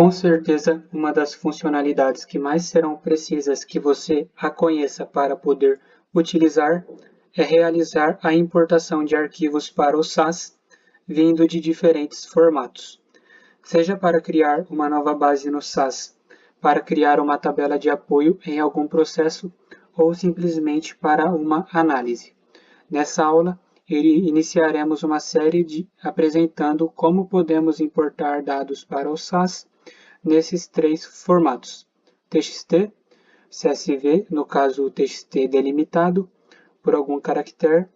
Com certeza, uma das funcionalidades que mais serão precisas que você a conheça para poder utilizar é realizar a importação de arquivos para o SAS vindo de diferentes formatos. Seja para criar uma nova base no SAS, para criar uma tabela de apoio em algum processo ou simplesmente para uma análise. Nessa aula, iniciaremos uma série apresentando como podemos importar dados para o SAS nesses três formatos: TXT, CSV, no caso o TXT delimitado por algum caractere,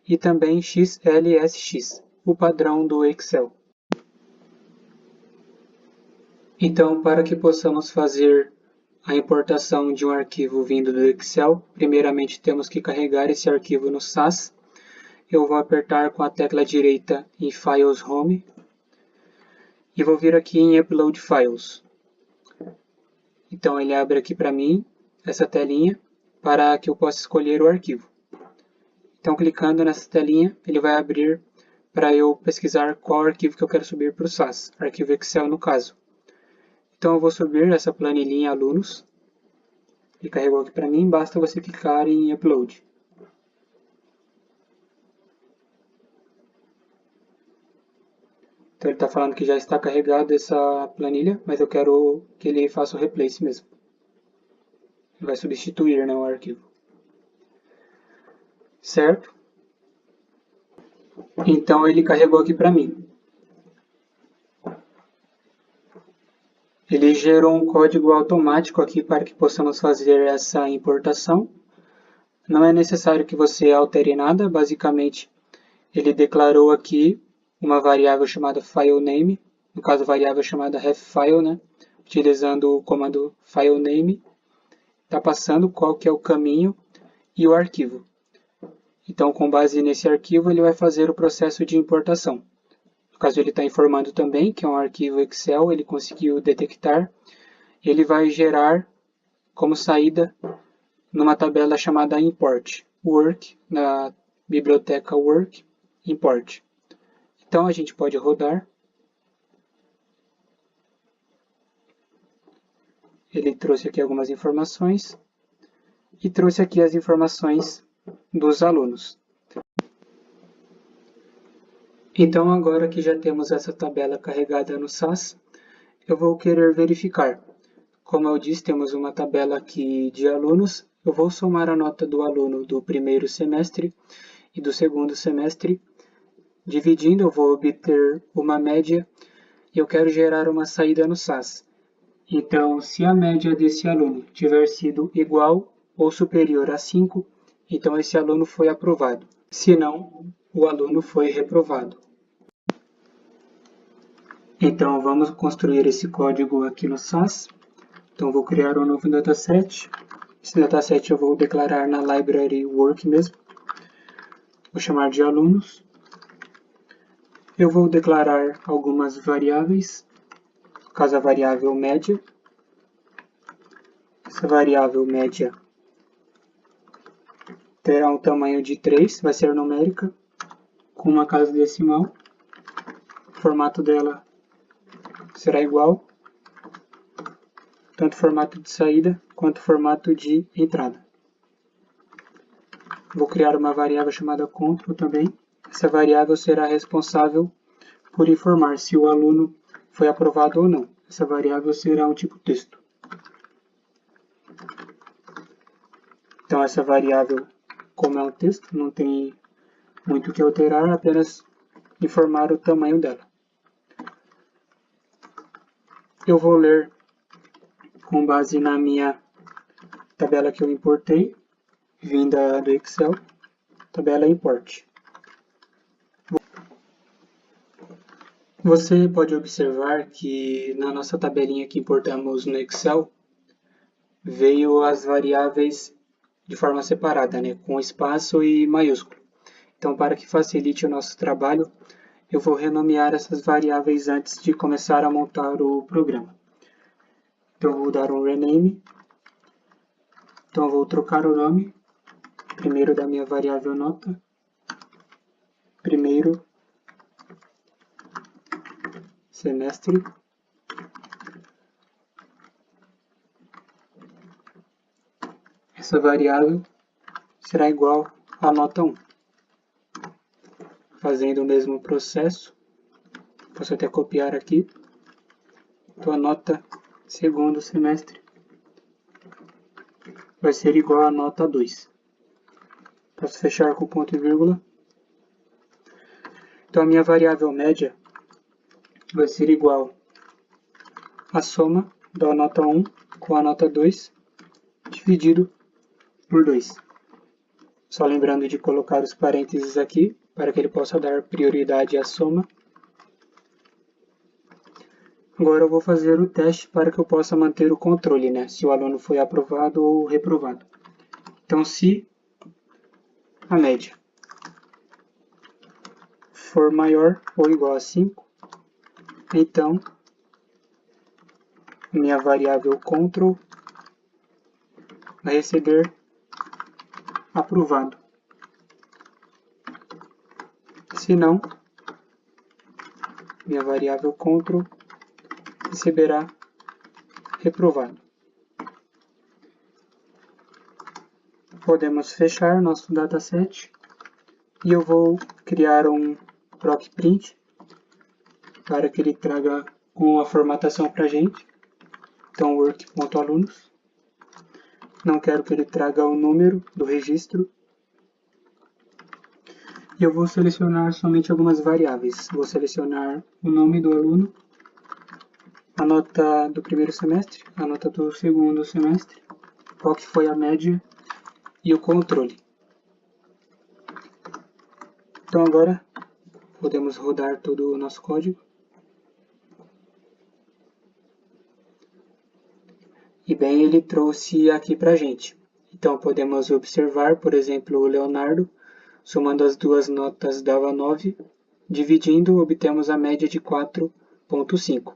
e também XLSX, o padrão do Excel. Então, para que possamos fazer a importação de um arquivo vindo do Excel, primeiramente temos que carregar esse arquivo no SAS. Eu vou apertar com a tecla direita em Files Home e vou vir aqui em Upload Files. Então ele abre aqui para mim essa telinha para que eu possa escolher o arquivo. Então clicando nessa telinha, ele vai abrir para eu pesquisar qual arquivo que eu quero subir para o SAS, arquivo Excel no caso. Então eu vou subir essa planilhinha alunos. Ele carregou aqui para mim, basta você clicar em Upload. Então ele está falando que já está carregado essa planilha, mas eu quero que ele faça o replace mesmo. Ele vai substituir, né, o arquivo. Certo? Então ele carregou aqui para mim. Ele gerou um código automático aqui para que possamos fazer essa importação. Não é necessário que você altere nada, basicamente ele declarou aqui uma variável chamada filename, no caso variável chamada refFile, né? Utilizando o comando filename, está passando qual que é o caminho e o arquivo. Então, com base nesse arquivo, ele vai fazer o processo de importação. No caso, ele está informando também que é um arquivo Excel, ele conseguiu detectar. Ele vai gerar como saída numa tabela chamada import, work, na biblioteca work, import. Então, a gente pode rodar. Ele trouxe aqui algumas informações e trouxe aqui as informações dos alunos. Então, agora que já temos essa tabela carregada no SAS, eu vou querer verificar. Como eu disse, temos uma tabela aqui de alunos. Eu vou somar a nota do aluno do primeiro semestre e do segundo semestre. Dividindo, eu vou obter uma média e eu quero gerar uma saída no SAS. Então, se a média desse aluno tiver sido igual ou superior a 5, então esse aluno foi aprovado. Se não, o aluno foi reprovado. Então, vamos construir esse código aqui no SAS. Então, vou criar um novo dataset. Esse dataset eu vou declarar na library work mesmo. Vou chamar de alunos. Eu vou declarar algumas variáveis. No caso, a variável média. Essa variável média terá um tamanho de 3, vai ser numérica, com uma casa decimal. O formato dela será igual, tanto formato de saída quanto formato de entrada. Vou criar uma variável chamada control também. Essa variável será responsável por informar se o aluno foi aprovado ou não. Essa variável será um tipo texto. Então, essa variável, como é um texto, não tem muito o que alterar, apenas informar o tamanho dela. Eu vou ler com base na minha tabela que eu importei, vinda do Excel, tabela import. Você pode observar que na nossa tabelinha que importamos no Excel, veio as variáveis de forma separada, né, com espaço e maiúsculo. Então, para que facilite o nosso trabalho, eu vou renomear essas variáveis antes de começar a montar o programa. Então, eu vou dar um rename. Então, eu vou trocar o nome, primeiro da minha variável nota, primeiro semestre, essa variável será igual à nota 1. Fazendo o mesmo processo, posso até copiar aqui. Então a nota segundo semestre vai ser igual à nota 2. Posso fechar com ponto e vírgula. Então a minha variável média vai ser igual à soma da nota 1 com a nota 2 dividido por 2. Só lembrando de colocar os parênteses aqui para que ele possa dar prioridade à soma. Agora eu vou fazer o teste para que eu possa manter o controle, né? Se o aluno foi aprovado ou reprovado. Então, se a média for maior ou igual a 5, então minha variável control vai receber aprovado. Se não, minha variável control receberá reprovado. Podemos fechar nosso dataset e eu vou criar um procprint para que ele traga uma formatação para a gente. Então, work.alunos. Não quero que ele traga o número do registro. E eu vou selecionar somente algumas variáveis. Vou selecionar o nome do aluno, a nota do primeiro semestre, a nota do segundo semestre, qual que foi a média e o controle. Então agora podemos rodar todo o nosso código. E bem, ele trouxe aqui para a gente. Então podemos observar, por exemplo, o Leonardo, somando as duas notas dava 9, dividindo obtemos a média de 4,5.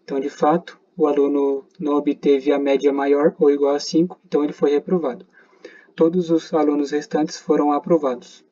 Então, de fato, o aluno não obteve a média maior ou igual a 5, então ele foi reprovado. Todos os alunos restantes foram aprovados.